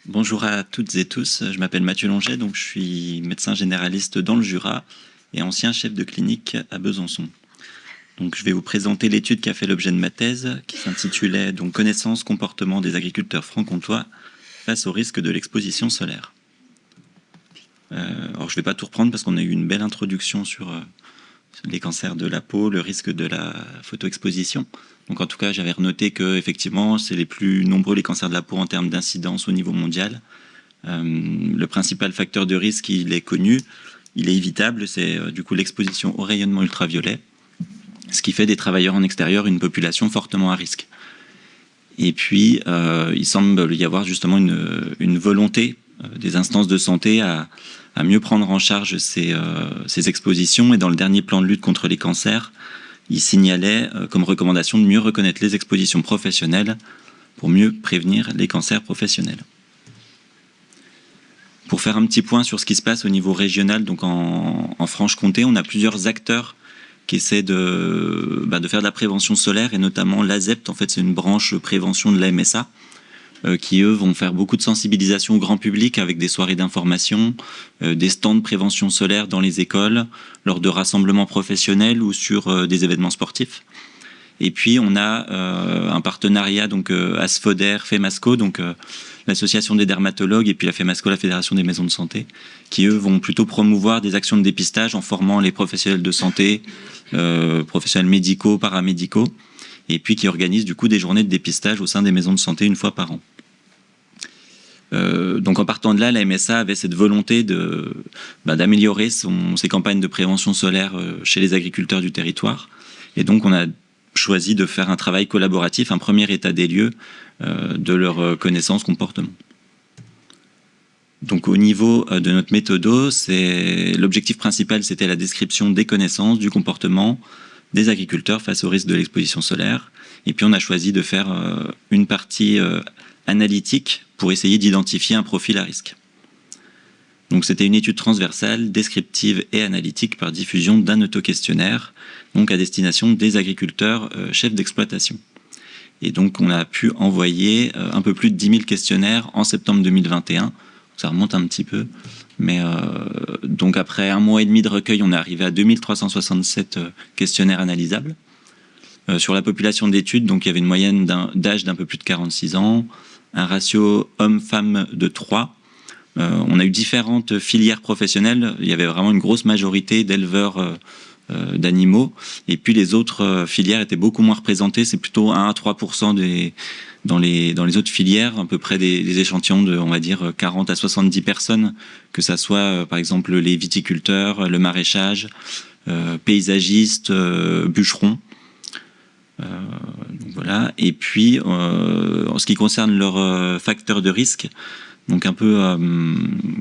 Bonjour à toutes et tous, je m'appelle Mathieu Longet, donc je suis médecin généraliste dans le Jura et ancien chef de clinique à Besançon. Donc je vais vous présenter l'étude qui a fait l'objet de ma thèse, qui s'intitulait donc Connaissance comportement des agriculteurs franc-comtois face au risque de l'exposition solaire. Alors je ne vais pas tout reprendre parce qu'on a eu une belle introduction sur les cancers de la peau, le risque de la photoexposition. Donc en tout cas, j'avais renoté que effectivement, c'est les plus nombreux les cancers de la peau en termes d'incidence au niveau mondial. Le principal facteur de risque, il est connu, il est évitable, c'est du coup l'exposition au rayonnement ultraviolet, ce qui fait des travailleurs en extérieur une population fortement à risque. Et puis, il semble y avoir justement une volonté des instances de santé à mieux prendre en charge ces expositions. Et dans le dernier plan de lutte contre les cancers, il signalait comme recommandation de mieux reconnaître les expositions professionnelles pour mieux prévenir les cancers professionnels. Pour faire un petit point sur ce qui se passe au niveau régional, donc en Franche-Comté, on a plusieurs acteurs qui essaient de faire de la prévention solaire, et notamment l'ASEPT, en fait c'est une branche prévention de la MSA, qui eux vont faire beaucoup de sensibilisation au grand public avec des soirées d'information, des stands de prévention solaire dans les écoles, lors de rassemblements professionnels ou sur des événements sportifs. Et puis on a un partenariat, donc ASFODER, FEMASCO, donc l'association des dermatologues, et puis la FEMASCO, la Fédération des maisons de santé, qui eux vont plutôt promouvoir des actions de dépistage en formant les professionnels de santé, professionnels médicaux, paramédicaux, et puis qui organisent du coup des journées de dépistage au sein des maisons de santé une fois par an. Donc en partant de là, la MSA avait cette volonté d'améliorer ses campagnes de prévention solaire chez les agriculteurs du territoire, et donc on a choisi de faire un travail collaboratif, un premier état des lieux de leur connaissance comportement. Donc au niveau de notre méthodo, l'objectif principal, c'était la description des connaissances, du comportement des agriculteurs face au risque de l'exposition solaire. Et puis on a choisi de faire une partie analytique pour essayer d'identifier un profil à risque. Donc c'était une étude transversale, descriptive et analytique par diffusion d'un autoquestionnaire, donc à destination des agriculteurs chefs d'exploitation. Et donc on a pu envoyer un peu plus de 10 000 questionnaires en septembre 2021, ça remonte un petit peu, mais donc après 1 mois et demi de recueil, on est arrivé à 2367 questionnaires analysables. Sur la population d'études, donc il y avait une moyenne d'âge d'un peu plus de 46 ans, un ratio homme-femme de 3. On a eu différentes filières professionnelles, il y avait vraiment une grosse majorité d'éleveurs d'animaux, et puis les autres filières étaient beaucoup moins représentées, c'est plutôt 1 à 3% dans les autres filières, à peu près des échantillons de, on va dire, 40 à 70 personnes, que ça soit par exemple les viticulteurs, le maraîchage, paysagistes, bûcherons. Donc voilà. Et puis en ce qui concerne leurs facteurs de risque, donc un peu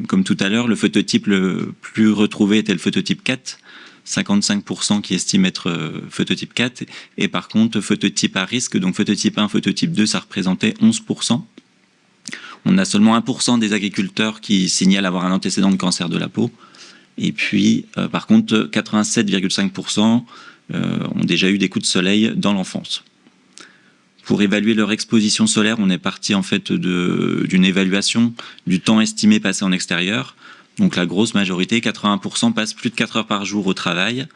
comme tout à l'heure, le phototype le plus retrouvé était le phototype 4, 55% qui estiment être phototype 4, et par contre phototype à risque, donc phototype 1, phototype 2, ça représentait 11%. On a seulement 1% des agriculteurs qui signalent avoir un antécédent de cancer de la peau, et puis par contre 87,5% ont déjà eu des coups de soleil dans l'enfance. Pour évaluer leur exposition solaire, on est parti en fait d'une évaluation du temps estimé passé en extérieur. Donc la grosse majorité, 80%, passent plus de 4 heures par jour au travail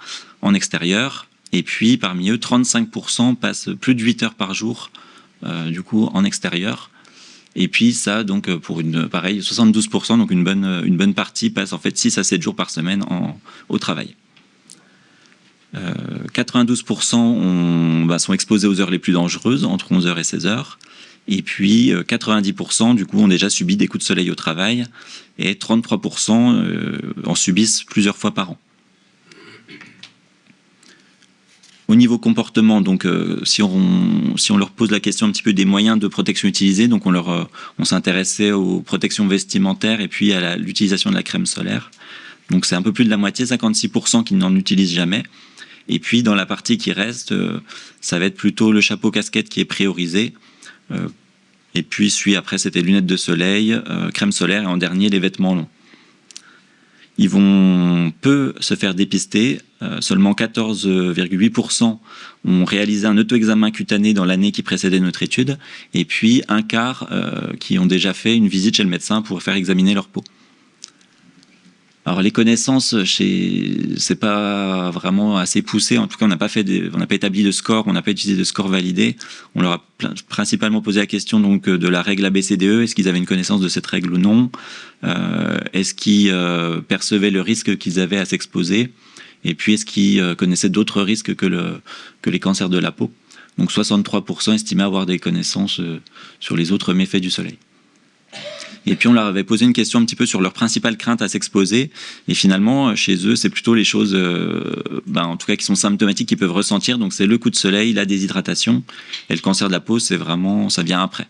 en extérieur. Et puis parmi eux, 35% passent plus de 8 heures par jour du coup en extérieur. Et puis ça, donc pour pareil, 72%, donc une bonne partie passe en fait 6 à 7 jours par semaine au travail. 92% sont exposés aux heures les plus dangereuses, entre 11h et 16h. Et puis 90% du coup ont déjà subi des coups de soleil au travail, et 33% en subissent plusieurs fois par an. Au niveau comportement, donc si on leur pose la question un petit peu des moyens de protection utilisés, donc on s'intéressait aux protections vestimentaires et puis à l'utilisation de la crème solaire. Donc c'est un peu plus de la moitié, 56% qui n'en utilisent jamais. Et puis dans la partie qui reste, ça va être plutôt le chapeau-casquette qui est priorisé. Et puis après c'était lunettes de soleil, crème solaire, et en dernier les vêtements longs. Ils vont peu se faire dépister, seulement 14,8% ont réalisé un auto-examen cutané dans l'année qui précédait notre étude, et puis un quart qui ont déjà fait une visite chez le médecin pour faire examiner leur peau. Alors les connaissances, c'est pas vraiment assez poussé. En tout cas, on n'a pas établi de score, on n'a pas utilisé de score validé. On leur a principalement posé la question donc de la règle ABCDE. Est-ce qu'ils avaient une connaissance de cette règle ou non? Est-ce qu'ils percevaient le risque qu'ils avaient à s'exposer? Et puis est-ce qu'ils connaissaient d'autres risques que les cancers de la peau? Donc 63% estimaient avoir des connaissances sur les autres méfaits du soleil. Et puis on leur avait posé une question un petit peu sur leur principale crainte à s'exposer. Et finalement, chez eux, c'est plutôt les choses, en tout cas, qui sont symptomatiques, qu'ils peuvent ressentir. Donc c'est le coup de soleil, la déshydratation. Et le cancer de la peau, ça vient après.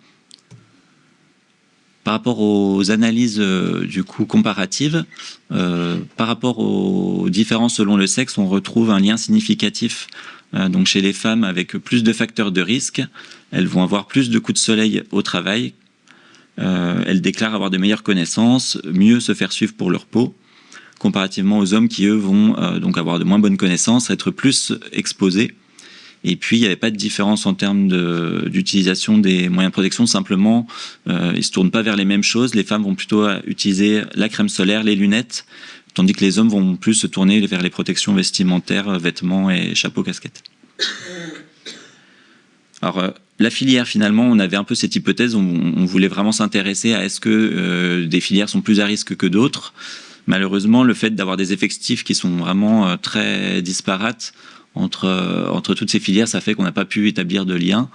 Par rapport aux analyses du coup comparatives, par rapport aux différences selon le sexe, on retrouve un lien significatif. Donc chez les femmes avec plus de facteurs de risque, elles vont avoir plus de coups de soleil au travail. Elles déclarent avoir de meilleures connaissances, mieux se faire suivre pour leur peau, comparativement aux hommes qui, eux, vont donc avoir de moins bonnes connaissances, être plus exposés. Et puis, il n'y avait pas de différence en termes d'utilisation des moyens de protection. Simplement, ils ne se tournent pas vers les mêmes choses. Les femmes vont plutôt utiliser la crème solaire, les lunettes, tandis que les hommes vont plus se tourner vers les protections vestimentaires, vêtements et chapeaux, casquettes. Alors, la filière, finalement, on avait un peu cette hypothèse, on voulait vraiment s'intéresser à est-ce que des filières sont plus à risque que d'autres. Malheureusement, le fait d'avoir des effectifs qui sont vraiment très disparates entre toutes ces filières, ça fait qu'on n'a pas pu établir de lien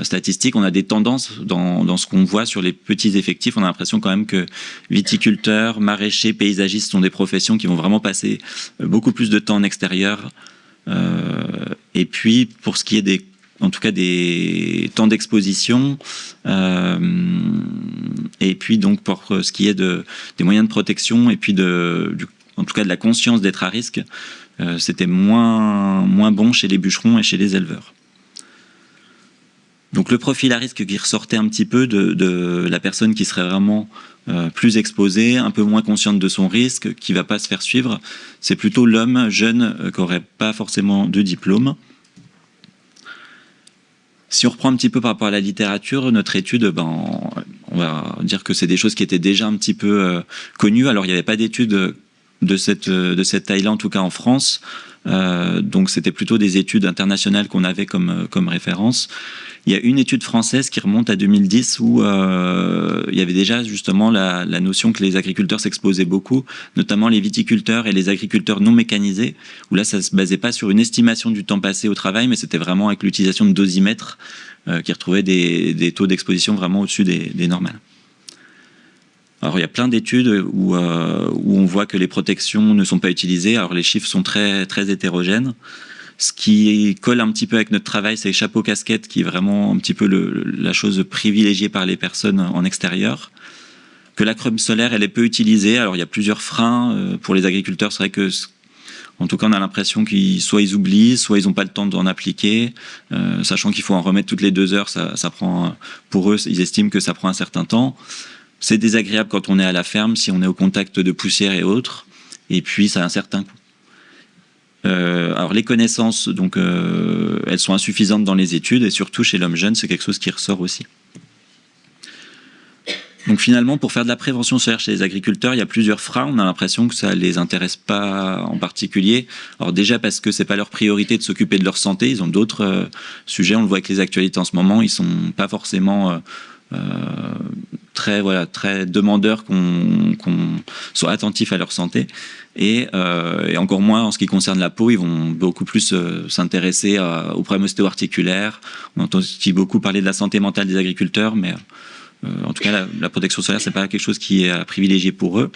statistique. On a des tendances dans ce qu'on voit sur les petits effectifs. On a l'impression quand même que viticulteurs, maraîchers, paysagistes sont des professions qui vont vraiment passer beaucoup plus de temps en extérieur. Et puis, pour ce qui est des temps d'exposition, et puis donc pour ce qui est des moyens de protection, et puis en tout cas de la conscience d'être à risque, c'était moins bon chez les bûcherons et chez les éleveurs. Donc le profil à risque qui ressortait un petit peu de la personne qui serait vraiment plus exposée, un peu moins consciente de son risque, qui ne va pas se faire suivre, c'est plutôt l'homme jeune qui n'aurait pas forcément de diplôme. Si on reprend un petit peu par rapport à la littérature, notre étude, on va dire que c'est des choses qui étaient déjà un petit peu connues. Alors, il n'y avait pas d'études de cette taille-là, en tout cas en France. Donc, c'était plutôt des études internationales qu'on avait comme référence. Il y a une étude française qui remonte à 2010 où il y avait déjà justement la notion que les agriculteurs s'exposaient beaucoup, notamment les viticulteurs et les agriculteurs non mécanisés, où là ça ne se basait pas sur une estimation du temps passé au travail, mais c'était vraiment avec l'utilisation de dosimètres qui retrouvaient des taux d'exposition vraiment au-dessus des normales. Alors il y a plein d'études où on voit que les protections ne sont pas utilisées. Alors les chiffres sont très, très hétérogènes. Ce qui colle un petit peu avec notre travail, c'est les chapeaux casquettes, qui est vraiment un petit peu la chose privilégiée par les personnes en extérieur. Que la crème solaire, elle est peu utilisée. Alors il y a plusieurs freins pour les agriculteurs. C'est vrai que, en tout cas, on a l'impression soit ils oublient, soit ils n'ont pas le temps d'en appliquer, sachant qu'il faut en remettre toutes les 2 heures. Ça prend, pour eux, ils estiment que ça prend un certain temps. C'est désagréable quand on est à la ferme, si on est au contact de poussière et autres. Et puis, ça a un certain coût. Alors les connaissances, donc, elles sont insuffisantes dans les études, et surtout chez l'homme jeune, c'est quelque chose qui ressort aussi. Donc finalement, pour faire de la prévention solaire chez les agriculteurs, il y a plusieurs freins. On a l'impression que ça ne les intéresse pas en particulier. Alors déjà parce que ce n'est pas leur priorité de s'occuper de leur santé, ils ont d'autres sujets. On le voit avec les actualités en ce moment, ils ne sont pas forcément très demandeurs qu'on soit attentif à leur santé. Et encore moins en ce qui concerne la peau, ils vont beaucoup plus s'intéresser aux problèmes ostéo-articulaires. On entend aussi beaucoup parler de la santé mentale des agriculteurs, mais en tout cas, la protection solaire, c'est pas quelque chose qui est à privilégier pour eux.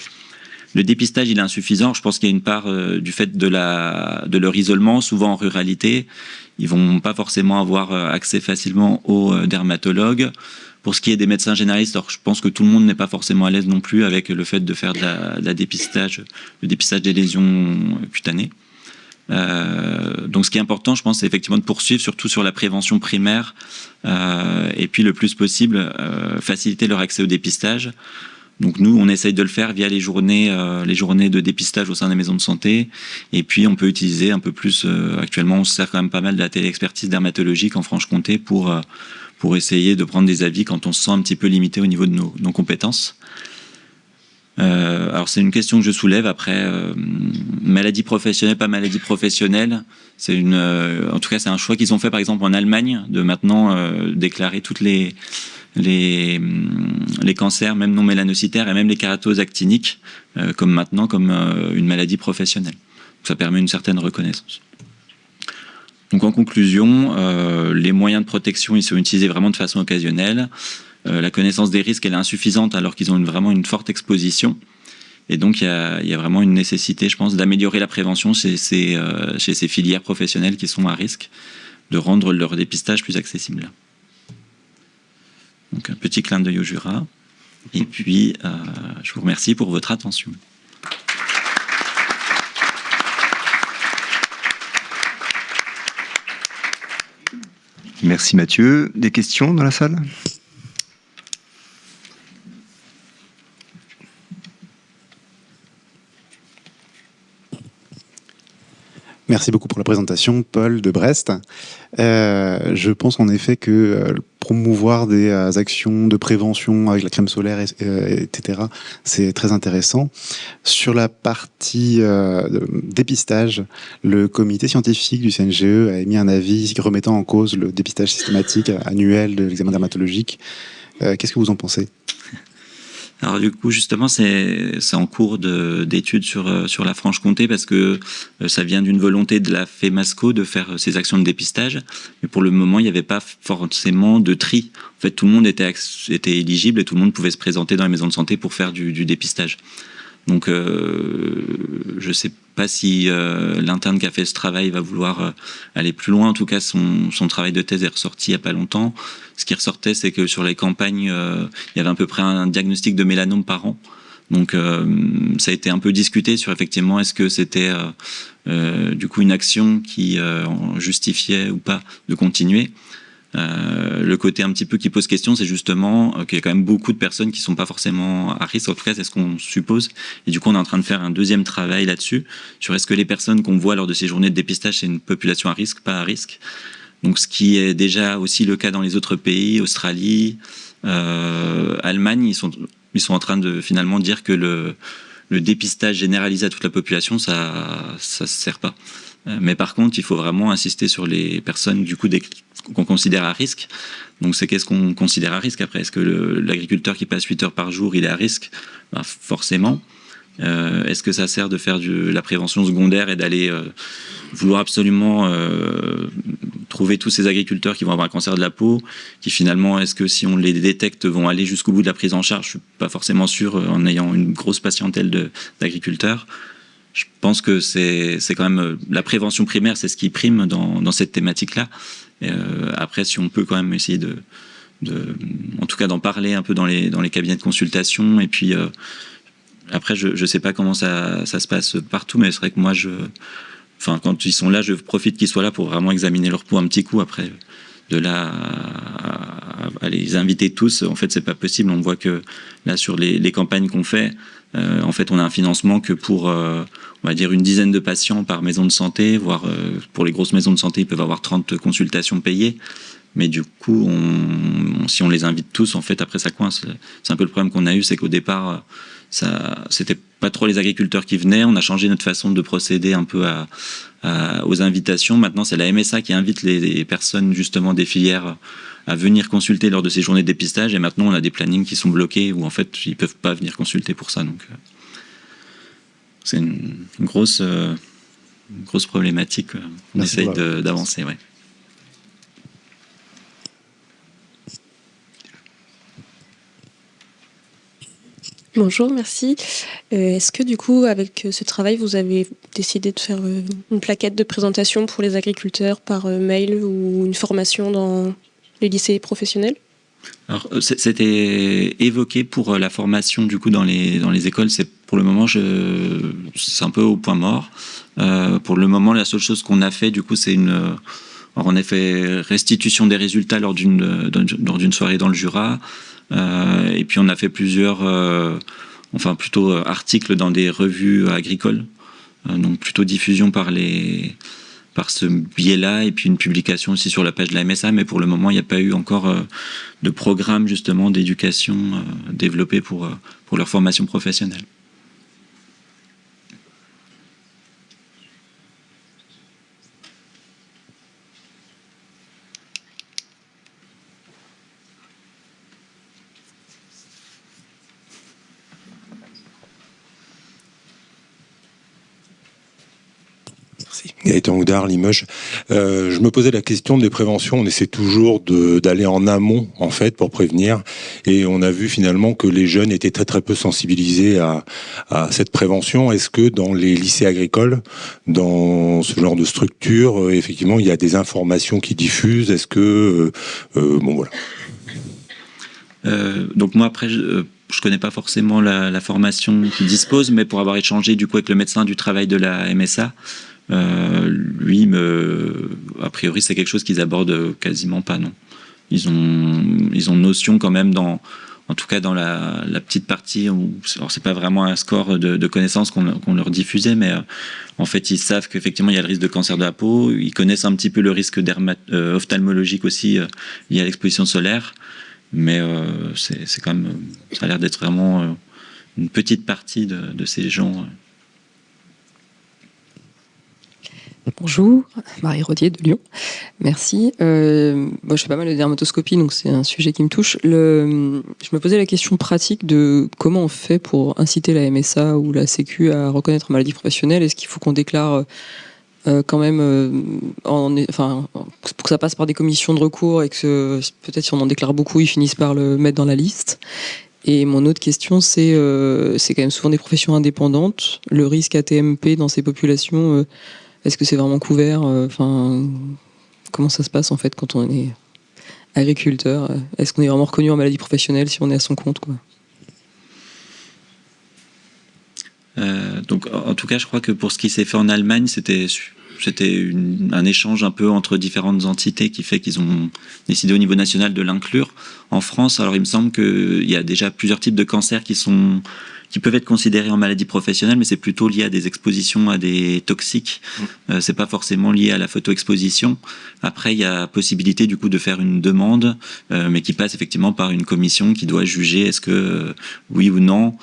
Le dépistage, il est insuffisant. Je pense qu'il y a une part du fait de leur isolement, souvent en ruralité. Ils vont pas forcément avoir accès facilement aux dermatologues. Pour ce qui est des médecins généralistes, alors je pense que tout le monde n'est pas forcément à l'aise non plus avec le fait de faire le dépistage des lésions cutanées. Donc ce qui est important, je pense, c'est effectivement de poursuivre, surtout sur la prévention primaire, et puis le plus possible faciliter leur accès au dépistage. Donc nous, on essaye de le faire via les journées de dépistage au sein des maisons de santé. Et puis on peut utiliser un peu plus, actuellement on se sert quand même pas mal de la téléexpertise dermatologique en Franche-Comté pour essayer de prendre des avis quand on se sent un petit peu limité au niveau de nos compétences. Alors c'est une question que je soulève après, maladie professionnelle, pas maladie professionnelle, en tout cas c'est un choix qu'ils ont fait par exemple en Allemagne, de maintenant déclarer toutes les cancers, même non mélanocytaires et même les kératoses actiniques, comme une maladie professionnelle. Donc ça permet une certaine reconnaissance. Donc en conclusion, les moyens de protection ils sont utilisés vraiment de façon occasionnelle. La connaissance des risques elle est insuffisante alors qu'ils ont vraiment une forte exposition. Et donc il y a vraiment une nécessité, je pense, d'améliorer la prévention chez ces filières professionnelles qui sont à risque, de rendre leur dépistage plus accessible. Donc un petit clin d'œil au Jura. Et puis je vous remercie pour votre attention. Merci Mathieu. Des questions dans la salle ? Merci beaucoup pour la présentation, Paul de Brest. Je pense en effet que promouvoir des actions de prévention avec la crème solaire, etc., c'est très intéressant. Sur la partie dépistage, le comité scientifique du CNGE a émis un avis remettant en cause le dépistage systématique annuel de l'examen dermatologique. Qu'est-ce que vous en pensez ? Alors du coup justement c'est en cours d'études sur la Franche-Comté parce que ça vient d'une volonté de la FEMASCO de faire ces actions de dépistage, mais pour le moment il n'y avait pas forcément de tri. En fait tout le monde était éligible et tout le monde pouvait se présenter dans les maisons de santé pour faire du dépistage. Donc je ne sais pas si l'interne qui a fait ce travail va vouloir aller plus loin. En tout cas, son travail de thèse est ressorti il n'y a pas longtemps. Ce qui ressortait, c'est que sur les campagnes, il y avait à peu près un diagnostic de mélanome par an. Donc ça a été un peu discuté sur effectivement est-ce que c'était du coup une action qui justifiait ou pas de continuer. Le côté un petit peu qui pose question, c'est justement qu'il y a quand même beaucoup de personnes qui ne sont pas forcément à risque, en tout cas c'est ce qu'on suppose, et du coup on est en train de faire un deuxième travail là-dessus, sur est-ce que les personnes qu'on voit lors de ces journées de dépistage c'est une population à risque, pas à risque. Donc ce qui est déjà aussi le cas dans les autres pays, Australie, Allemagne, ils sont en train de finalement dire que le dépistage généralisé à toute la population, ça se sert pas. Mais par contre, il faut vraiment insister sur les personnes du coup qu'on considère à risque. Donc c'est qu'est-ce qu'on considère à risque après ? Est-ce que l'agriculteur qui passe 8 heures par jour, il est à risque ? Ben, forcément. Est-ce que ça sert de faire de la prévention secondaire et d'aller vouloir absolument trouver tous ces agriculteurs qui vont avoir un cancer de la peau, qui finalement, est-ce que si on les détecte, vont aller jusqu'au bout de la prise en charge ? Je suis pas forcément sûr en ayant une grosse patientèle d'agriculteurs. Je pense que c'est quand même la prévention primaire, c'est ce qui prime dans cette thématique-là. Après, si on peut quand même essayer en tout cas d'en parler un peu dans les cabinets de consultation, et puis après, je sais pas comment ça se passe partout, mais c'est vrai que moi, quand ils sont là, je profite qu'ils soient là pour vraiment examiner leur peau un petit coup. Après, de là à les inviter tous, en fait, c'est pas possible. On voit que là, sur les campagnes qu'on fait, en fait, on a un financement que pour, on va dire, une dizaine de patients par maison de santé, voire pour les grosses maisons de santé, ils peuvent avoir 30 consultations payées. Mais du coup, si on les invite tous, en fait, après ça coince. C'est un peu le problème qu'on a eu, c'est qu'au départ, c'était pas trop les agriculteurs qui venaient. On a changé notre façon de procéder un peu aux invitations. Maintenant, c'est la MSA qui invite les personnes justement des filières à venir consulter lors de ces journées de dépistage. Et maintenant, on a des plannings qui sont bloqués où en fait, ils peuvent pas venir consulter pour ça. Donc, c'est une grosse problématique. On essaye d'avancer, ouais. Bonjour, merci. Est-ce que du coup, avec ce travail, vous avez décidé de faire une plaquette de présentation pour les agriculteurs par mail ou une formation dans les lycées professionnels ? Alors, c'était évoqué pour la formation du coup dans les écoles. C'est pour le moment, c'est un peu au point mort. Pour le moment, la seule chose qu'on a fait du coup, c'est on a fait restitution des résultats lors d'une soirée dans le Jura. Et puis on a fait plusieurs, plutôt articles dans des revues agricoles, donc plutôt diffusion par ce biais-là, et puis une publication aussi sur la page de la MSA, mais pour le moment, il n'y a pas eu encore de programme justement d'éducation développé pour leur formation professionnelle. Gaëtan Houdard, Limoges. Je me posais la question des préventions. On essaie toujours d'aller en amont, en fait, pour prévenir. Et on a vu finalement que les jeunes étaient très très peu sensibilisés à cette prévention. Est-ce que dans les lycées agricoles, dans ce genre de structure, effectivement, il y a des informations qui diffusent? Est-ce que... bon, voilà. Donc moi, après... Je connais pas forcément la formation qu'il dispose, mais pour avoir échangé du coup avec le médecin du travail de la MSA, lui, a priori, c'est quelque chose qu'ils abordent quasiment pas, non. Ils ont notion quand même en tout cas dans la petite partie où, alors c'est pas vraiment un score de connaissances qu'on leur diffusait, mais en fait ils savent qu'effectivement il y a le risque de cancer de la peau, ils connaissent un petit peu le risque ophtalmologique aussi lié à l'exposition solaire. Mais c'est quand même, ça a l'air d'être vraiment une petite partie de ces gens. Bonjour, Marie Rodier de Lyon. Merci. Je fais pas mal de dermatoscopie, donc c'est un sujet qui me touche. Je me posais la question pratique de comment on fait pour inciter la MSA ou la Sécu à reconnaître maladie professionnelle. Est-ce qu'il faut qu'on déclare quand même, pour que ça passe par des commissions de recours et que peut-être si on en déclare beaucoup, ils finissent par le mettre dans la liste. Et mon autre question, c'est quand même souvent des professions indépendantes. Le risque ATMP dans ces populations, est-ce que c'est vraiment couvert? Comment ça se passe en fait quand on est agriculteur? Est-ce qu'on est vraiment reconnu en maladie professionnelle si on est à son compte, quoi? Donc, en tout cas, je crois que pour ce qui s'est fait en Allemagne, c'était un échange un peu entre différentes entités qui fait qu'ils ont décidé au niveau national de l'inclure. En France, alors il me semble qu'il y a déjà plusieurs types de cancers qui peuvent être considérés en maladie professionnelle, mais c'est plutôt lié à des expositions à des toxiques. C'est pas forcément lié à la photoexposition. Après, il y a possibilité du coup de faire une demande, mais qui passe effectivement par une commission qui doit juger est-ce que oui ou non.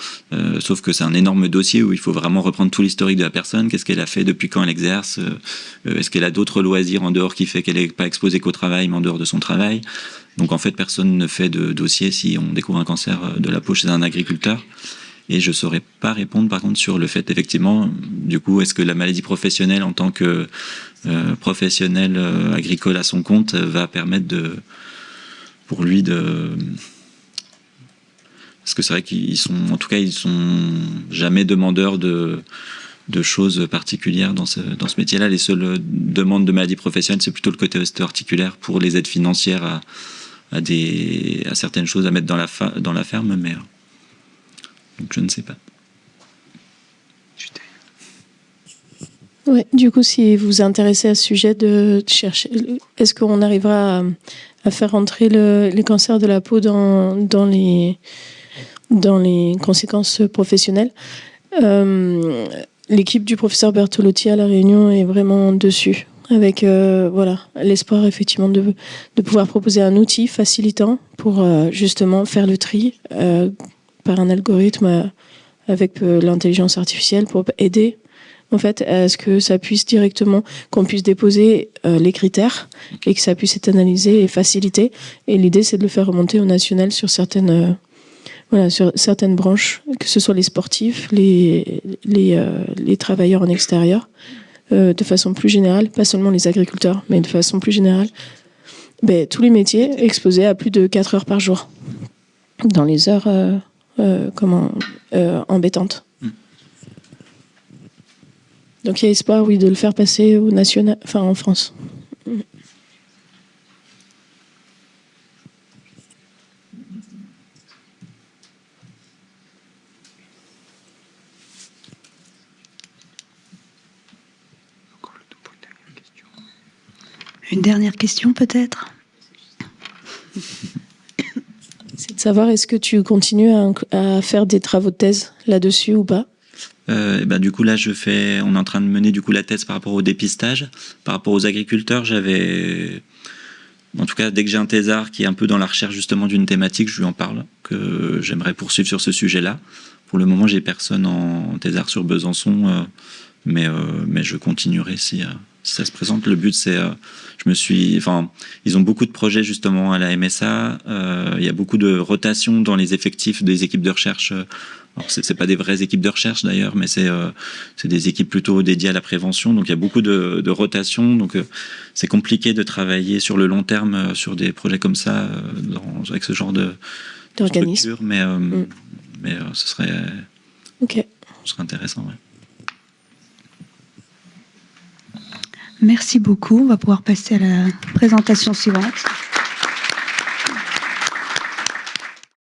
Sauf que c'est un énorme dossier où il faut vraiment reprendre tout l'historique de la personne. Qu'est-ce qu'elle a fait, depuis quand elle exerce, est-ce qu'elle a d'autres loisirs en dehors qui fait qu'elle n'est pas exposée qu'au travail, mais en dehors de son travail. Donc en fait, personne ne fait de dossier si on découvre un cancer de la peau chez un agriculteur. Et je ne saurais pas répondre par contre sur le fait effectivement, du coup, est-ce que la maladie professionnelle en tant que professionnel agricole à son compte va permettre pour lui parce que c'est vrai qu'ils sont jamais demandeurs de choses particulières dans ce métier-là. Les seules demandes de maladie professionnelle, c'est plutôt le côté ostéo-articulaire pour les aides financières à certaines choses à mettre dans la ferme, mais donc je ne sais pas. Ouais, du coup, si vous vous intéressez à ce sujet de chercher, est-ce qu'on arrivera à faire rentrer les cancers de la peau dans les conséquences professionnelles? L'équipe du professeur Bertolotti à La Réunion est vraiment dessus, avec l'espoir effectivement de pouvoir proposer un outil facilitant pour justement faire le tri par un algorithme avec l'intelligence artificielle pour aider en fait à ce que ça puisse directement, qu'on puisse déposer les critères et que ça puisse être analysé et facilité. Et l'idée, c'est de le faire remonter au national sur certaines branches, que ce soit les sportifs, les travailleurs en extérieur, de façon plus générale, pas seulement les agriculteurs, mais de façon plus générale, tous les métiers exposés à plus de 4 heures par jour, dans les heures embêtantes. Donc il y a espoir, oui, de le faire passer au national, en France. Une dernière question peut-être? C'est de savoir, est-ce que tu continues à faire des travaux de thèse là-dessus ou pas? Du coup, là, on est en train de mener du coup la thèse par rapport au dépistage. Par rapport aux agriculteurs, en tout cas, dès que j'ai un thésard qui est un peu dans la recherche justement d'une thématique, je lui en parle, que j'aimerais poursuivre sur ce sujet-là. Pour le moment, j'ai personne en thésard sur Besançon, mais je continuerai si ça se présente. Le but, c'est, ils ont beaucoup de projets justement à la MSA. Il y a beaucoup de rotation dans les effectifs des équipes de recherche. Alors, c'est pas des vraies équipes de recherche d'ailleurs, mais c'est des équipes plutôt dédiées à la prévention. Donc il y a beaucoup de rotation. Donc c'est compliqué de travailler sur le long terme sur des projets comme ça, avec ce genre d'organisme. Mais ce serait intéressant. Ouais. Merci beaucoup. On va pouvoir passer à la présentation suivante.